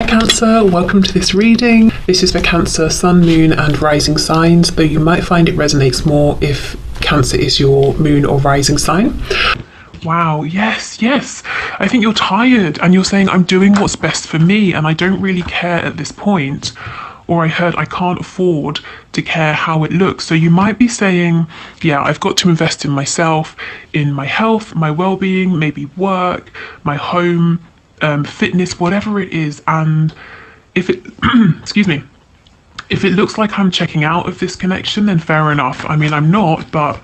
Cancer, welcome to this reading. This is for Cancer, Sun, Moon and Rising signs, though you might find it resonates more if Cancer is your moon or rising sign. Wow, yes. I think you're tired and you're saying, I'm doing what's best for me and I don't really care at this point. Or I heard I can't afford to care how it looks. So you might be saying, yeah, I've got to invest in myself, in my health, my well-being, maybe work, my home, fitness, whatever it is. And if it, excuse me, if it looks like I'm checking out of this connection, then fair enough. I mean, I'm not, but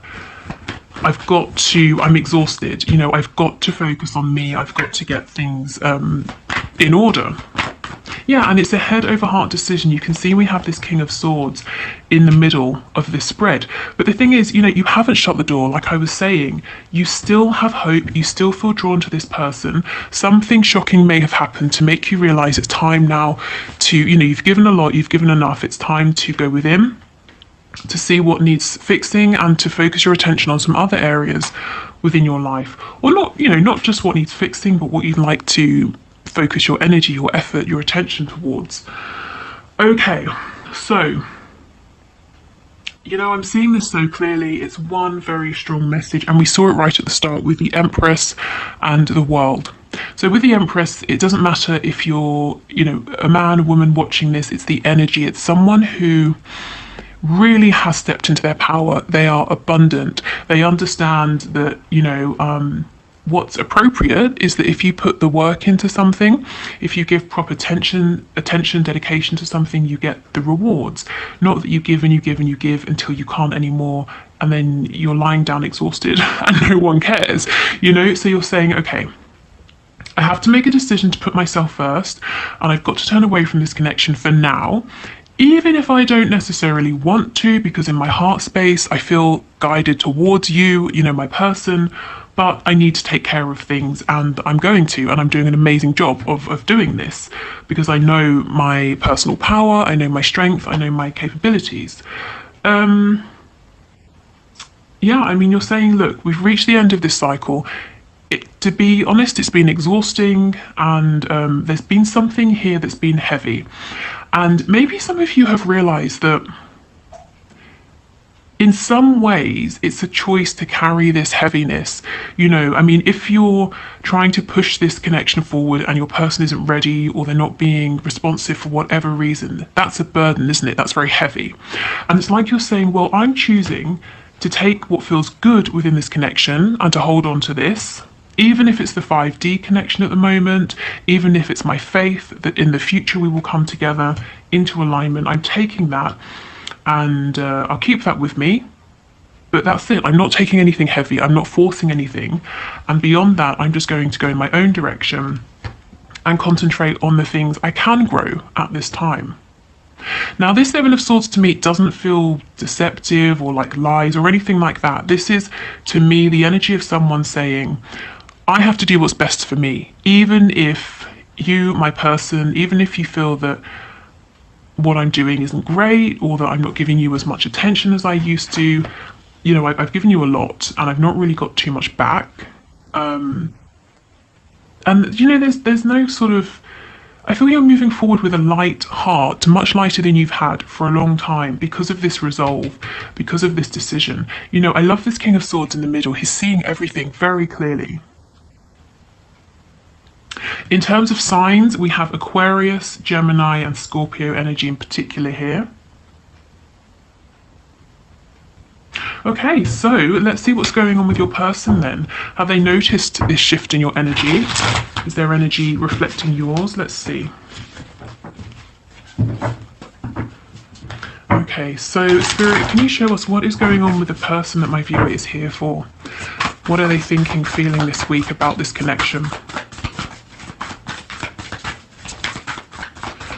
I'm exhausted. You know, I've got to focus on me. I've got to get things in order. Yeah, and it's a head over heart decision. You can see we have this King of Swords in the middle of this spread. But the thing is, you know, you haven't shut the door. Like I was saying, you still have hope. You still feel drawn to this person. Something shocking may have happened to make you realize it's time now to, you know, you've given a lot, you've given enough. It's time to go within, to see what needs fixing and to focus your attention on some other areas within your life. Or not, you know, not just what needs fixing, but what you'd like to focus your energy, your effort, your attention towards. Okay, so, you know, I'm seeing this so clearly. It's one very strong message, and we saw it right at the start with the Empress and the World. So with the Empress, it doesn't matter if you're, you know, a man, a woman watching this, it's the energy. It's someone who really has stepped into their power. They are abundant. They understand that, you know, what's appropriate is that if you put the work into something, if you give proper attention, dedication to something, you get the rewards. Not that you give and you give and you give until you can't anymore, and then you're lying down exhausted and no one cares, you know? So you're saying, okay, I have to make a decision to put myself first, and I've got to turn away from this connection for now, even if I don't necessarily want to, because in my heart space, I feel guided towards you, you know, my person, but I need to take care of things, and I'm going to, and I'm doing an amazing job of doing this because I know my personal power, I know my strength, I know my capabilities. Yeah, I mean, you're saying, look, we've reached the end of this cycle. To be honest, it's been exhausting, and there's been something here that's been heavy. And maybe some of you have realized that in some ways, it's a choice to carry this heaviness. You know, I mean, if you're trying to push this connection forward and your person isn't ready or they're not being responsive for whatever reason, that's a burden, isn't it? That's very heavy. And it's like you're saying, well, I'm choosing to take what feels good within this connection and to hold on to this, even if it's the 5D connection at the moment, even if it's my faith that in the future we will come together into alignment. I'm taking that, and I'll keep that with me, but that's it. I'm not taking anything heavy, I'm not forcing anything, and beyond that I'm just going to go in my own direction and concentrate on the things I can grow at this time. Now, this Seven of Swords to me doesn't feel deceptive or like lies or anything like that. This is, to me, the energy of someone saying, I have to do what's best for me, even if you, my person, even if you feel that what I'm doing isn't great or that I'm not giving you as much attention as I used to. You know, I've given you a lot and I've not really got too much back. And, you know, there's no sort of, I feel you're moving forward with a light heart, much lighter than you've had for a long time because of this resolve, because of this decision. You know, I love this King of Swords in the middle. He's seeing everything very clearly. In terms of signs, we have Aquarius, Gemini, and Scorpio energy in particular here. Okay, so let's see what's going on with your person then. Have they noticed this shift in your energy? Is their energy reflecting yours? Let's see. Okay, so Spirit, can you show us what is going on with the person that my viewer is here for? What are they thinking, feeling this week about this connection?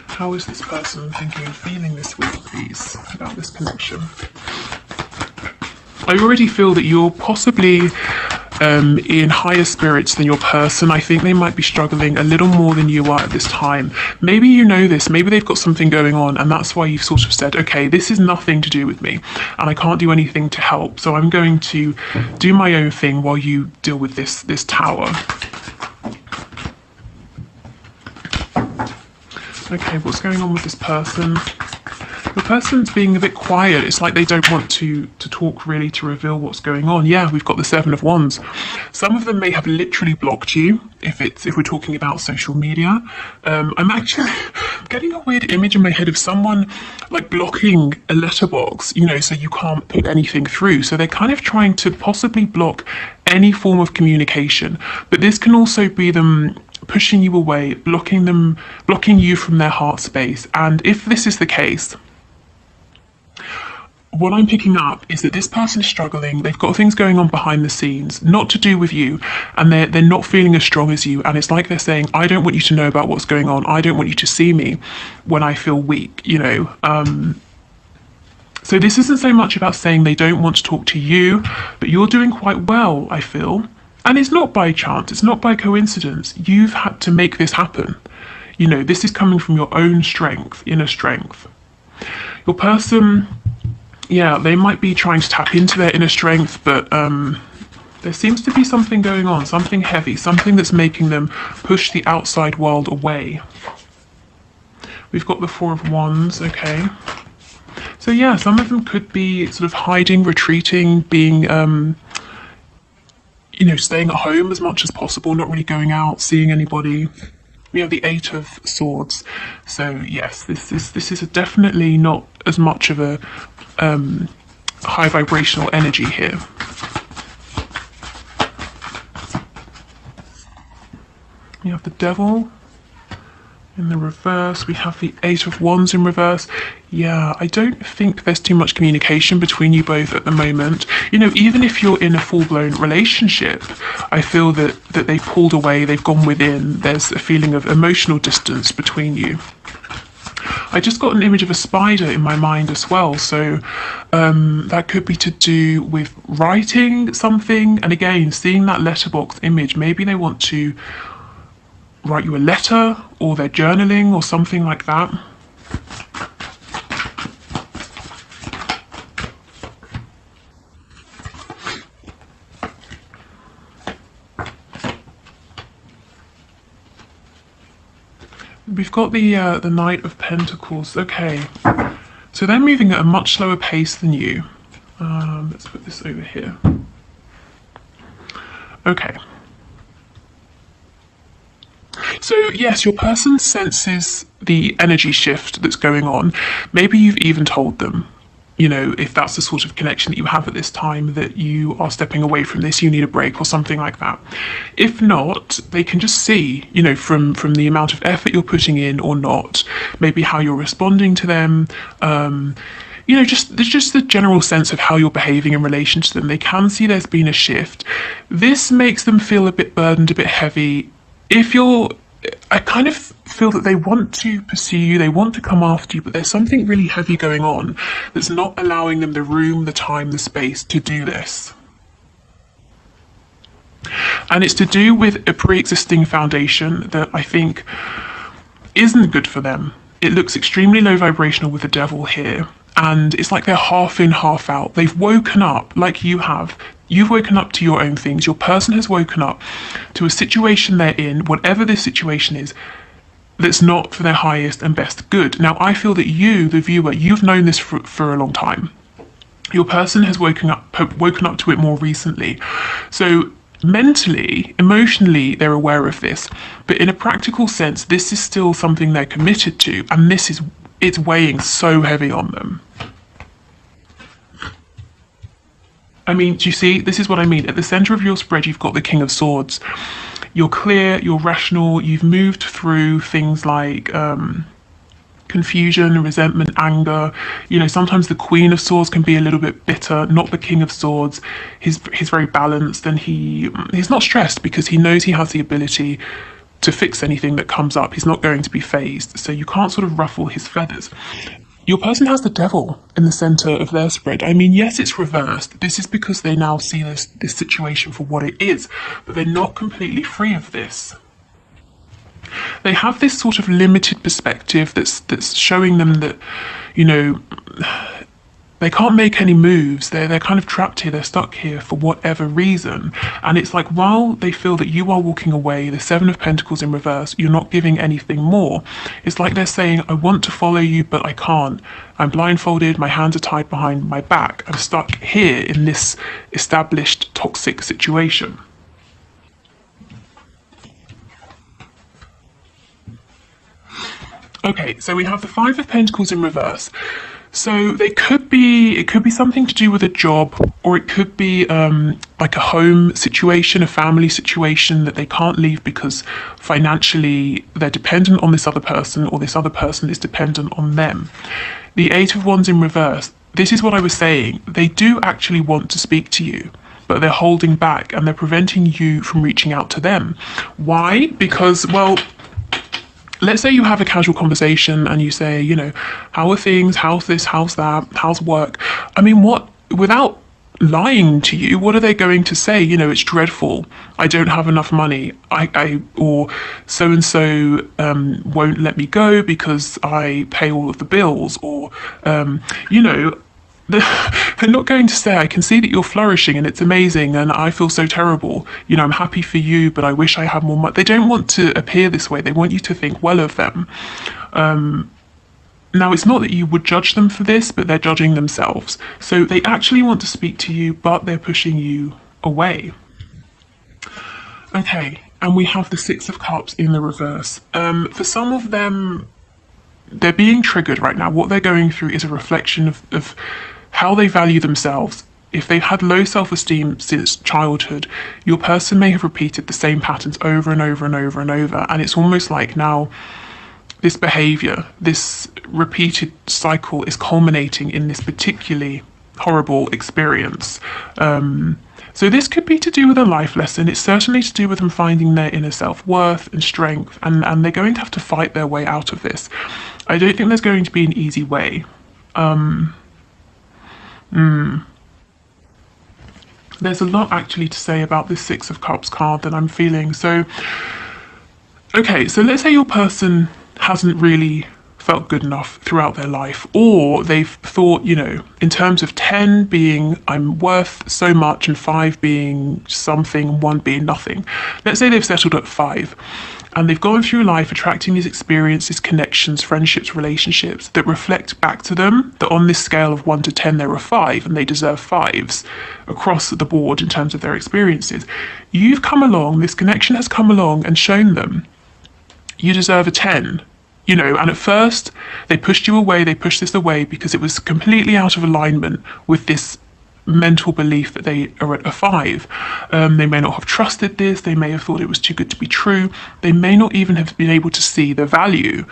How is this person thinking and feeling this week, please, about this connection? I already feel that you're possibly in higher spirits than your person. I think they might be struggling a little more than you are at this time. Maybe you know this, maybe they've got something going on, and that's why you've sort of said, okay, this is nothing to do with me, and I can't do anything to help, so I'm going to do my own thing while you deal with this tower. Okay, what's going on with this person? The person's being a bit quiet. It's like they don't want to talk really, to reveal what's going on. Yeah, we've got the Seven of Wands. Some of them may have literally blocked you if we're talking about social media. I'm actually getting a weird image in my head of someone like blocking a letterbox, so you can't put anything through. So they're kind of trying to possibly block any form of communication. But this can also be them pushing you away, blocking you from their heart space. And if this is the case, what I'm picking up is that this person is struggling. They've got things going on behind the scenes, not to do with you, and they're not feeling as strong as you. And it's like they're saying, I don't want you to know about what's going on. I don't want you to see me when I feel weak, So this isn't so much about saying they don't want to talk to you, but you're doing quite well, I feel. And it's not by chance, it's not by coincidence. You've had to make this happen. This is coming from your own strength, inner strength. Your person, yeah, they might be trying to tap into their inner strength, but there seems to be something going on, something heavy, something that's making them push the outside world away. We've got the Four of Wands, okay. So yeah, some of them could be sort of hiding, retreating, being, staying at home as much as possible, not really going out, seeing anybody. We have the Eight of Swords. So yes, this is definitely not as much of a high vibrational energy here. We have the Devil in the reverse. We have the Eight of Wands in reverse. Yeah, I don't think there's too much communication between you both at the moment. Even if you're in a full-blown relationship, I feel that they've pulled away, they've gone within. There's a feeling of emotional distance between you. I just got an image of a spider in my mind as well, so that could be to do with writing something. And again, seeing that letterbox image, maybe they want to write you a letter, or they're journaling or something like that. We've got the Knight of Pentacles. Okay, so they're moving at a much slower pace than you. Let's put this over here. Okay. So yes, your person senses the energy shift that's going on. Maybe you've even told them, if that's the sort of connection that you have at this time, that you are stepping away from this, you need a break or something like that. If not, they can just see, from the amount of effort you're putting in or not, maybe how you're responding to them, just the general sense of how you're behaving in relation to them. They can see there's been a shift. This makes them feel a bit burdened, a bit heavy. I kind of feel that they want to pursue you, they want to come after you, but there's something really heavy going on that's not allowing them the room, the time, the space to do this. And it's to do with a pre-existing foundation that I think isn't good for them. It looks extremely low vibrational with the Devil here. And it's like they're half in, half out. They've woken up like you have. You've woken up to your own things. Your person has woken up to a situation they're in, whatever this situation is, that's not for their highest and best good. Now, I feel that you, the viewer, you've known this for a long time. Your person has woken up to it more recently. So mentally, emotionally, they're aware of this. But in a practical sense, this is still something they're committed to. And it's weighing so heavy on them. I mean, do you see? This is what I mean. At the center of your spread, you've got the King of Swords. You're clear, you're rational, you've moved through things like confusion, resentment, anger. Sometimes the Queen of Swords can be a little bit bitter, not the King of Swords. He's very balanced, and he's not stressed because he knows he has the ability to fix anything that comes up. He's not going to be phased, so you can't sort of ruffle his feathers. Your person has the Devil in the center of their spread. I mean, yes, it's reversed. This is because they now see this situation for what it is, but they're not completely free of this. They have this sort of limited perspective that's showing them that, they can't make any moves. They're kind of trapped here. They're stuck here for whatever reason. And it's like, while they feel that you are walking away, the Seven of Pentacles in reverse, you're not giving anything more. It's like they're saying, I want to follow you, but I can't. I'm blindfolded. My hands are tied behind my back. I'm stuck here in this established toxic situation. Okay, so we have the Five of Pentacles in reverse. So it could be something to do with a job, or it could be like a home situation, a family situation that they can't leave because financially they're dependent on this other person, or this other person is dependent on them. The Eight of Wands in reverse. This is what I was saying. They do actually want to speak to you, but they're holding back and they're preventing you from reaching out to them. Why? Because, well, let's say you have a casual conversation and you say, you know, how are things? How's this? How's that? How's work? I mean, what, without lying to you, what are they going to say? You know, it's dreadful. I don't have enough money. Or so and so won't let me go because I pay all of the bills. Or, you know, they're not going to say, I can see that you're flourishing and it's amazing and I feel so terrible. You know, I'm happy for you, but I wish I had more money. They don't want to appear this way. They want you to think well of them. Now, it's not that you would judge them for this, but they're judging themselves. So they actually want to speak to you, but they're pushing you away. Okay, and we have the Six of Cups in the reverse. For some of them, they're being triggered right now. What they're going through is a reflection of how they value themselves. If they've had low self-esteem since childhood, your person may have repeated the same patterns over and over and over and over. And it's almost like now this behavior, this repeated cycle is culminating in this particularly horrible experience. So this could be to do with a life lesson. It's certainly to do with them finding their inner self-worth and strength, and they're going to have to fight their way out of this. I don't think there's going to be an easy way. There's a lot actually to say about this Six of Cups card that I'm feeling. So, okay, so let's say your person hasn't really felt good enough throughout their life, or they've thought, you know, in terms of 10 being I'm worth so much and 5 being something, 1 being nothing. Let's say they've settled at 5 and they've gone through life attracting these experiences, connections, friendships, relationships that reflect back to them that on this scale of 1 to 10 they're a 5 and they deserve 5s across the board in terms of their experiences. You've come along, this connection has come along and shown them you deserve a 10. You know, and at first they pushed you away, they pushed this away because it was completely out of alignment with this mental belief that they are at a 5. They may not have trusted this, they may have thought it was too good to be true, they may not even have been able to see the value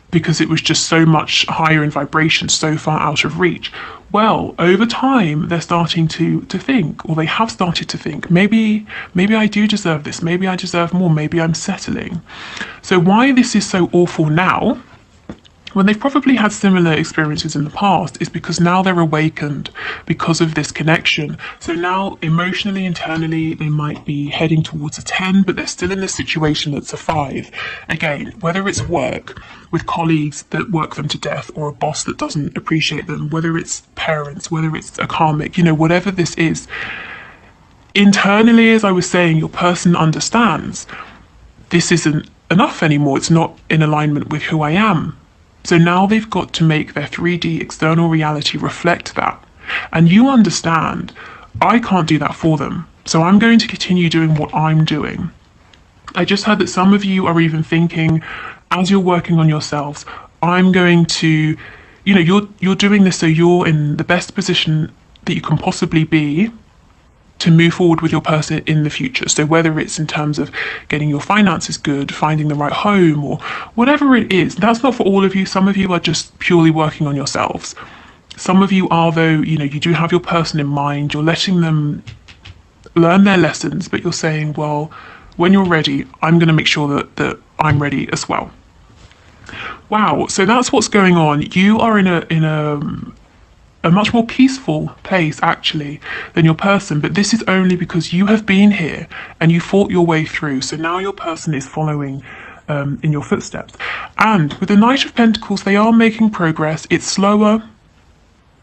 because it was just so much higher in vibration, so far out of reach. Well, over time, they're starting to think, or they have started to think, maybe I do deserve this, maybe I deserve more, maybe I'm settling. So why this is so awful now, when they've probably had similar experiences in the past, is because now they're awakened because of this connection. So now emotionally, internally, they might be heading towards a 10, but they're still in this situation that's a 5. Again, whether it's work with colleagues that work them to death, or a boss that doesn't appreciate them, whether it's parents, whether it's a karmic, you know, whatever this is, internally, as I was saying, your person understands this isn't enough anymore. It's not in alignment with who I am. So now they've got to make their 3D external reality reflect that. And you understand, I can't do that for them. So I'm going to continue doing what I'm doing. I just heard that some of you are even thinking, as you're working on yourselves, I'm going to, you know, you're doing this so you're in the best position that you can possibly be to move forward with your person in the future. So whether it's in terms of getting your finances good, finding the right home, or whatever it is, that's not for all of you. Some of you are just purely working on yourselves. Some of you are, though, you know, you do have your person in mind, you're letting them learn their lessons, but you're saying, well, when you're ready, I'm going to make sure that I'm ready as well. Wow, so that's what's going on. You are in a much more peaceful place actually than your person, but this is only because you have been here and you fought your way through. So now your person is following in your footsteps. And with the Knight of Pentacles, they are making progress. It's slower,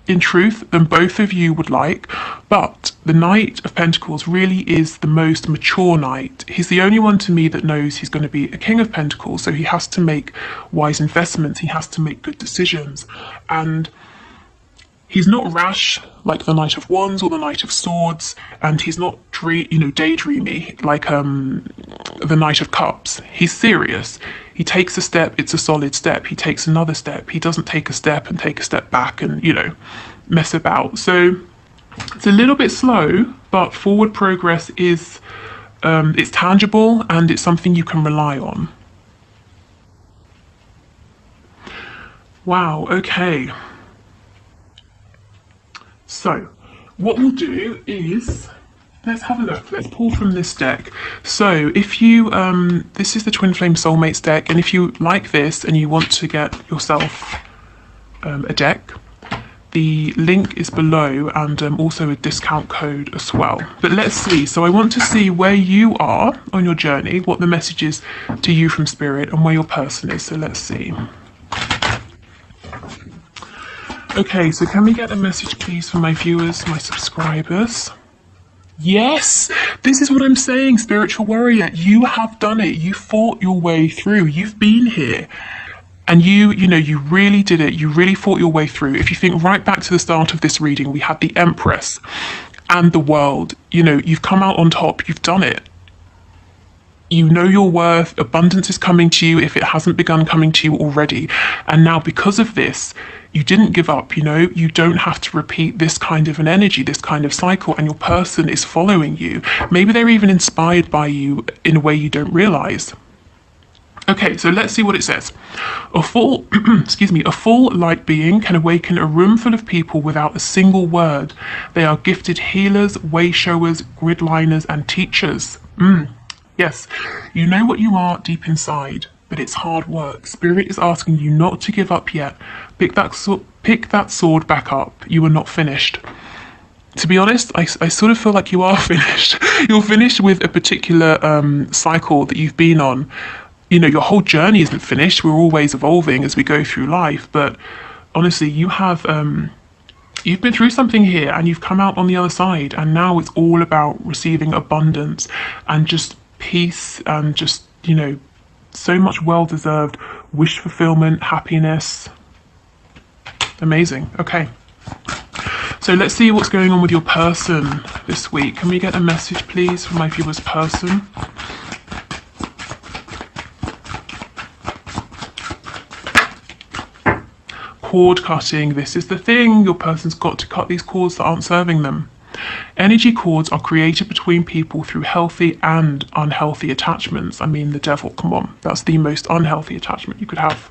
in truth than both of you would like, but the Knight of Pentacles really is the most mature knight. He's the only one to me that knows he's going to be a King of Pentacles, so he has to make wise investments, he has to make good decisions, and he's not rash like the Knight of Wands or the Knight of Swords, and he's not daydreamy like the Knight of Cups. He's serious. He takes a step, it's a solid step. He takes another step. He doesn't take a step and take a step back and, mess about. So it's a little bit slow, but forward progress is it's tangible and it's something you can rely on. Wow, okay. So what we'll do is, let's have a look. Let's pull from this deck. So if you, this is the Twin Flame Soulmates deck, and if you like this and you want to get yourself a deck, the link is below, and also a discount code as well. But let's see. So I want to see where you are on your journey, what the message is to you from Spirit, and where your person is. So let's see. Okay, so can we get a message, please, for my viewers, my subscribers? Yes, this is what I'm saying, spiritual warrior. You have done it. You fought your way through. You've been here. And you really did it. You really fought your way through. If you think right back to the start of this reading, we had the Empress and the World. You've come out on top. You've done it. You know your worth. Abundance is coming to you if it hasn't begun coming to you already. And now because of this, you didn't give up, you don't have to repeat this kind of an energy, this kind of cycle, and your person is following you. Maybe they're even inspired by you in a way you don't realize. Okay, so let's see what it says. A full, a full light being can awaken a room full of people without a single word. They are gifted healers, way showers, grid liners, and teachers. Yes, you know what you are deep inside, but it's hard work. Spirit is asking you not to give up yet. Pick that sword back up. You are not finished. To be honest, I sort of feel like you are finished. You're finished with a particular cycle that you've been on. Your whole journey isn't finished. We're always evolving as we go through life. But honestly, you have you've been through something here, and you've come out on the other side. And now it's all about receiving abundance and just peace and just so much well-deserved wish fulfillment, happiness. Amazing. Okay, so let's see what's going on with your person this week. Can we get a message, please, from my viewer's person? Cord cutting. This is the thing. Your person's got to cut these cords that aren't serving them. Energy cords are created between people through healthy and unhealthy attachments. I mean, the devil, come on. That's the most unhealthy attachment you could have.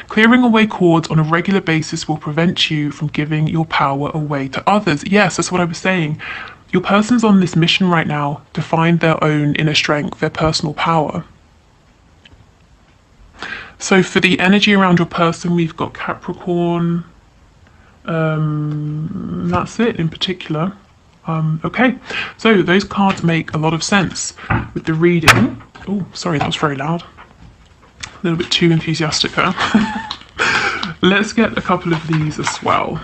Clearing away cords on a regular basis will prevent you from giving your power away to others. Yes, that's what I was saying. Your person's on this mission right now to find their own inner strength, their personal power. So for the energy around your person, we've got Capricorn. That's it in particular. Okay, so those cards make a lot of sense with the reading. Oh, sorry, that was very loud. A little bit too enthusiastic there. Let's get a couple of these as well.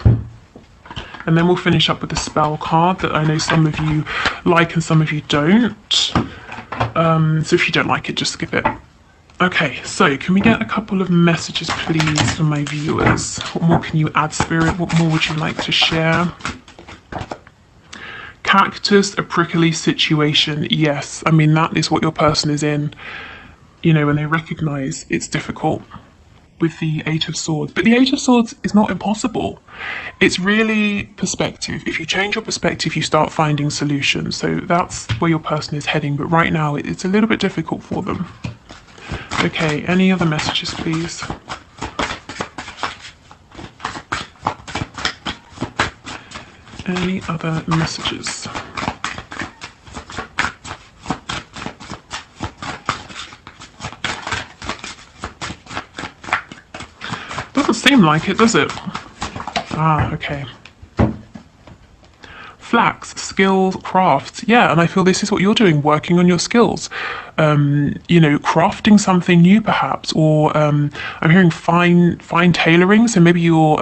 And then we'll finish up with the spell card that I know some of you like and some of you don't. So if you don't like it, just skip it. Okay, so can we get a couple of messages, please, from my viewers? What more can you add, Spirit? What more would you like to share? Cactus, a prickly situation. Yes, I mean, that is what your person is in. When they recognize it's difficult with the Eight of Swords. But the Eight of Swords is not impossible. It's really perspective. If you change your perspective, you start finding solutions. So that's where your person is heading. But right now, it's a little bit difficult for them. Okay, any other messages, please? Any other messages? Doesn't seem like it, does it? Ah, okay. Flax, skills, crafts. Yeah, and I feel this is what you're doing, working on your skills. Crafting something new perhaps, or I'm hearing fine tailoring, so maybe you're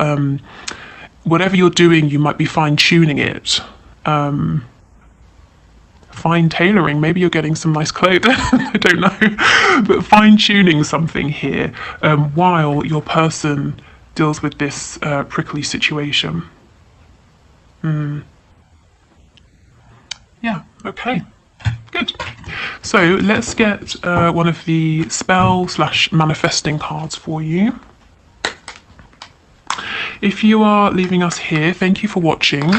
whatever you're doing, you might be fine-tuning it. Fine tailoring, maybe you're getting some nice clothes, I don't know, but fine-tuning something here while your person deals with this prickly situation. Yeah, okay, good. So let's get one of the spell/manifesting cards for you. If you are leaving us here, thank you for watching.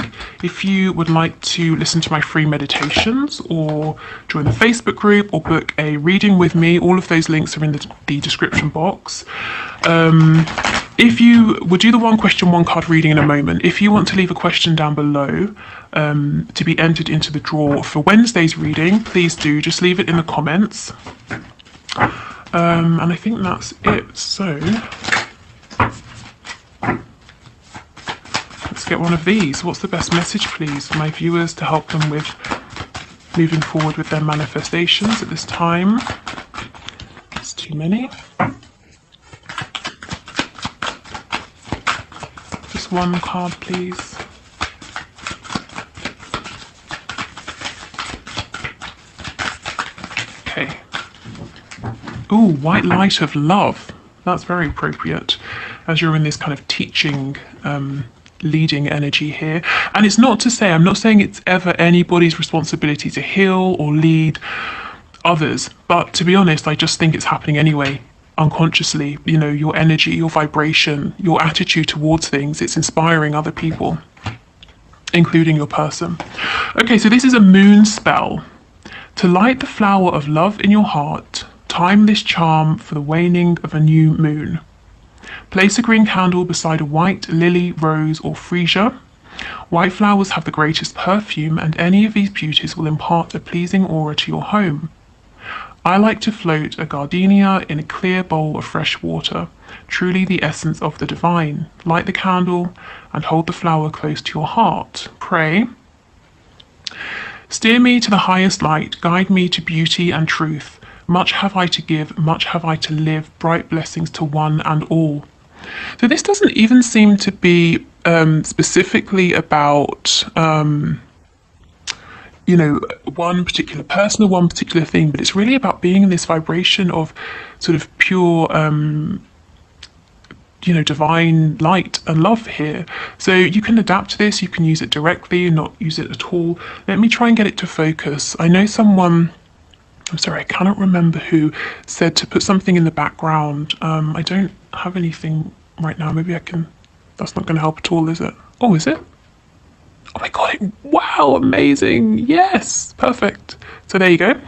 If you would like to listen to my free meditations or join the Facebook group or book a reading with me, all of those links are in the description box. We'll do the one question, one card reading in a moment. If you want to leave a question down below to be entered into the draw for Wednesday's reading, please do. Just leave it in the comments. And I think that's it. So let's get one of these. What's the best message, please, for my viewers to help them with moving forward with their manifestations at this time? It's too many. Just one card, please. Okay. Ooh, white light of love. That's very appropriate as you're in this kind of teaching leading energy here. And it's not to say, I'm not saying it's ever anybody's responsibility to heal or lead others, but to be honest, I just think it's happening anyway, unconsciously. You know, your energy, your vibration, your attitude towards things, it's inspiring other people, including your person. Okay, so this is a moon spell. To light the flower of love in your heart, time this charm for the waning of a new moon. Place a green candle beside a white lily, rose, or freesia. White flowers have the greatest perfume, and any of these beauties will impart a pleasing aura to your home. I like to float a gardenia in a clear bowl of fresh water, truly the essence of the divine. Light the candle and hold the flower close to your heart. Pray. Steer me to the highest light, guide me to beauty and truth. Much have I to give, much have I to live, bright blessings to one and all. So this doesn't even seem to be specifically about, you know, one particular person or one particular thing, but it's really about being in this vibration of sort of pure, you know, divine light and love here. So you can adapt to this, you can use it directly, not use it at all. Let me try and get it to focus. I know someone, I'm sorry, I cannot remember who, said to put something in the background. I don't have anything right now. Maybe I can, that's not going to help at all, is it? Oh, is it? Oh my god, wow, amazing. Yes, perfect. So there you go.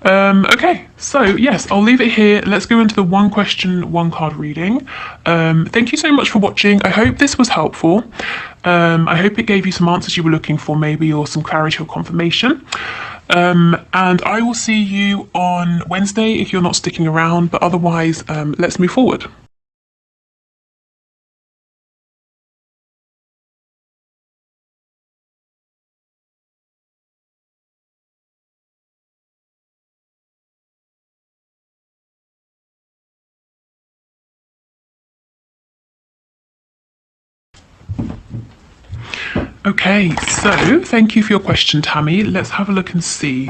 Okay, so yes, I'll leave it here. Let's go into the one question, one card reading. Thank you so much for watching. I hope this was helpful. I hope it gave you some answers you were looking for, maybe, or some clarity or confirmation. And I will see you on Wednesday if you're not sticking around, but otherwise, let's move forward. Okay, so thank you for your question, Tammy. Let's have a look and see.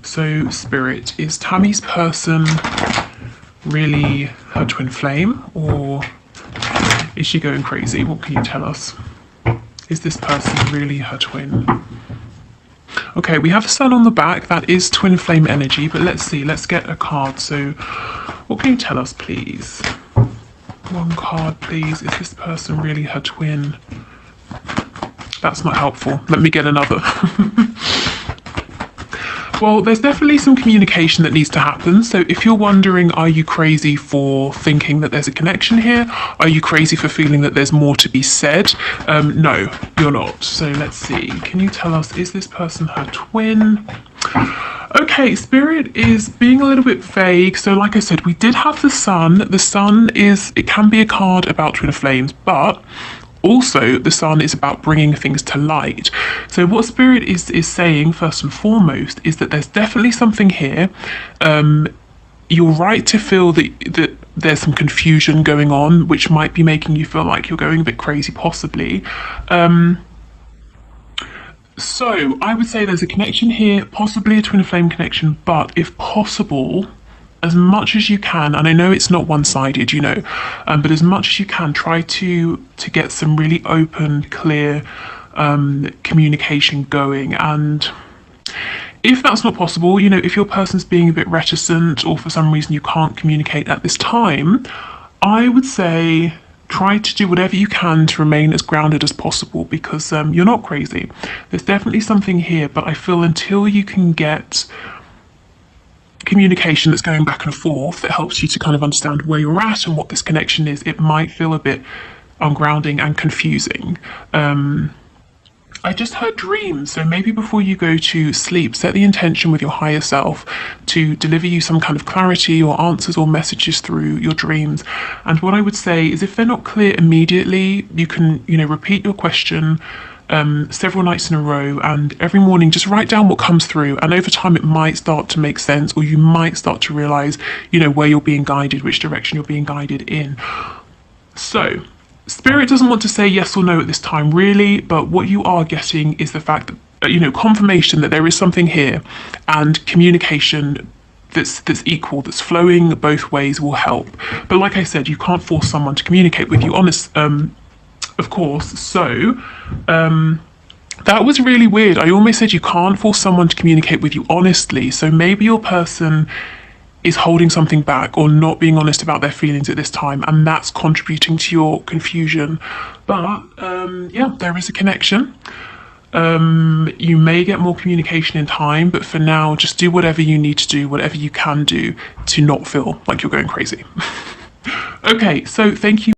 So, Spirit, is Tammy's person really her twin flame, or is she going crazy? What can you tell us? Is this person really her twin? Okay, we have the sun on the back. That is twin flame energy, but let's see. Let's get a card. So, what can you tell us, please? One card, please. Is this person really her twin? That's not helpful. Let me get another. Well, there's definitely some communication that needs to happen. So if you're wondering, are you crazy for thinking that there's a connection here? Are you crazy for feeling that there's more to be said? No, you're not. So let's see. Can you tell us, is this person her twin? Okay, Spirit is being a little bit vague. So like I said, we did have the sun. The sun is, it can be a card about twin flames, but also the sun is about bringing things to light. So what Spirit is saying first and foremost is that there's definitely something here. You're right to feel that there's some confusion going on, which might be making you feel like you're going a bit crazy, possibly. So I would say there's a connection here, possibly a twin flame connection, but if possible, as much as you can, and I know it's not one-sided, but as much as you can, try to get some really open, clear communication going. And if that's not possible, if your person's being a bit reticent or for some reason you can't communicate at this time, I would say try to do whatever you can to remain as grounded as possible, because you're not crazy. There's definitely something here, but I feel until you can get communication that's going back and forth that helps you to kind of understand where you're at and what this connection is, it might feel a bit ungrounding and confusing. I just heard dreams, so maybe before you go to sleep, set the intention with your higher self to deliver you some kind of clarity or answers or messages through your dreams. And what I would say is, if they're not clear immediately, you can, repeat your question several nights in a row, and every morning just write down what comes through, and over time it might start to make sense, or you might start to realize, where you're being guided, which direction you're being guided in. So Spirit doesn't want to say yes or no at this time, really, but what you are getting is the fact that, confirmation that there is something here, and communication that's equal, that's flowing both ways will help. But like I said, you can't force someone to communicate with you, of course. So that was really weird. I almost said you can't force someone to communicate with you honestly. So maybe your person is holding something back or not being honest about their feelings at this time, and that's contributing to your confusion. But yeah, there is a connection. You may get more communication in time, but for now, just do whatever you need to do, whatever you can do to not feel like you're going crazy. Okay, so thank you.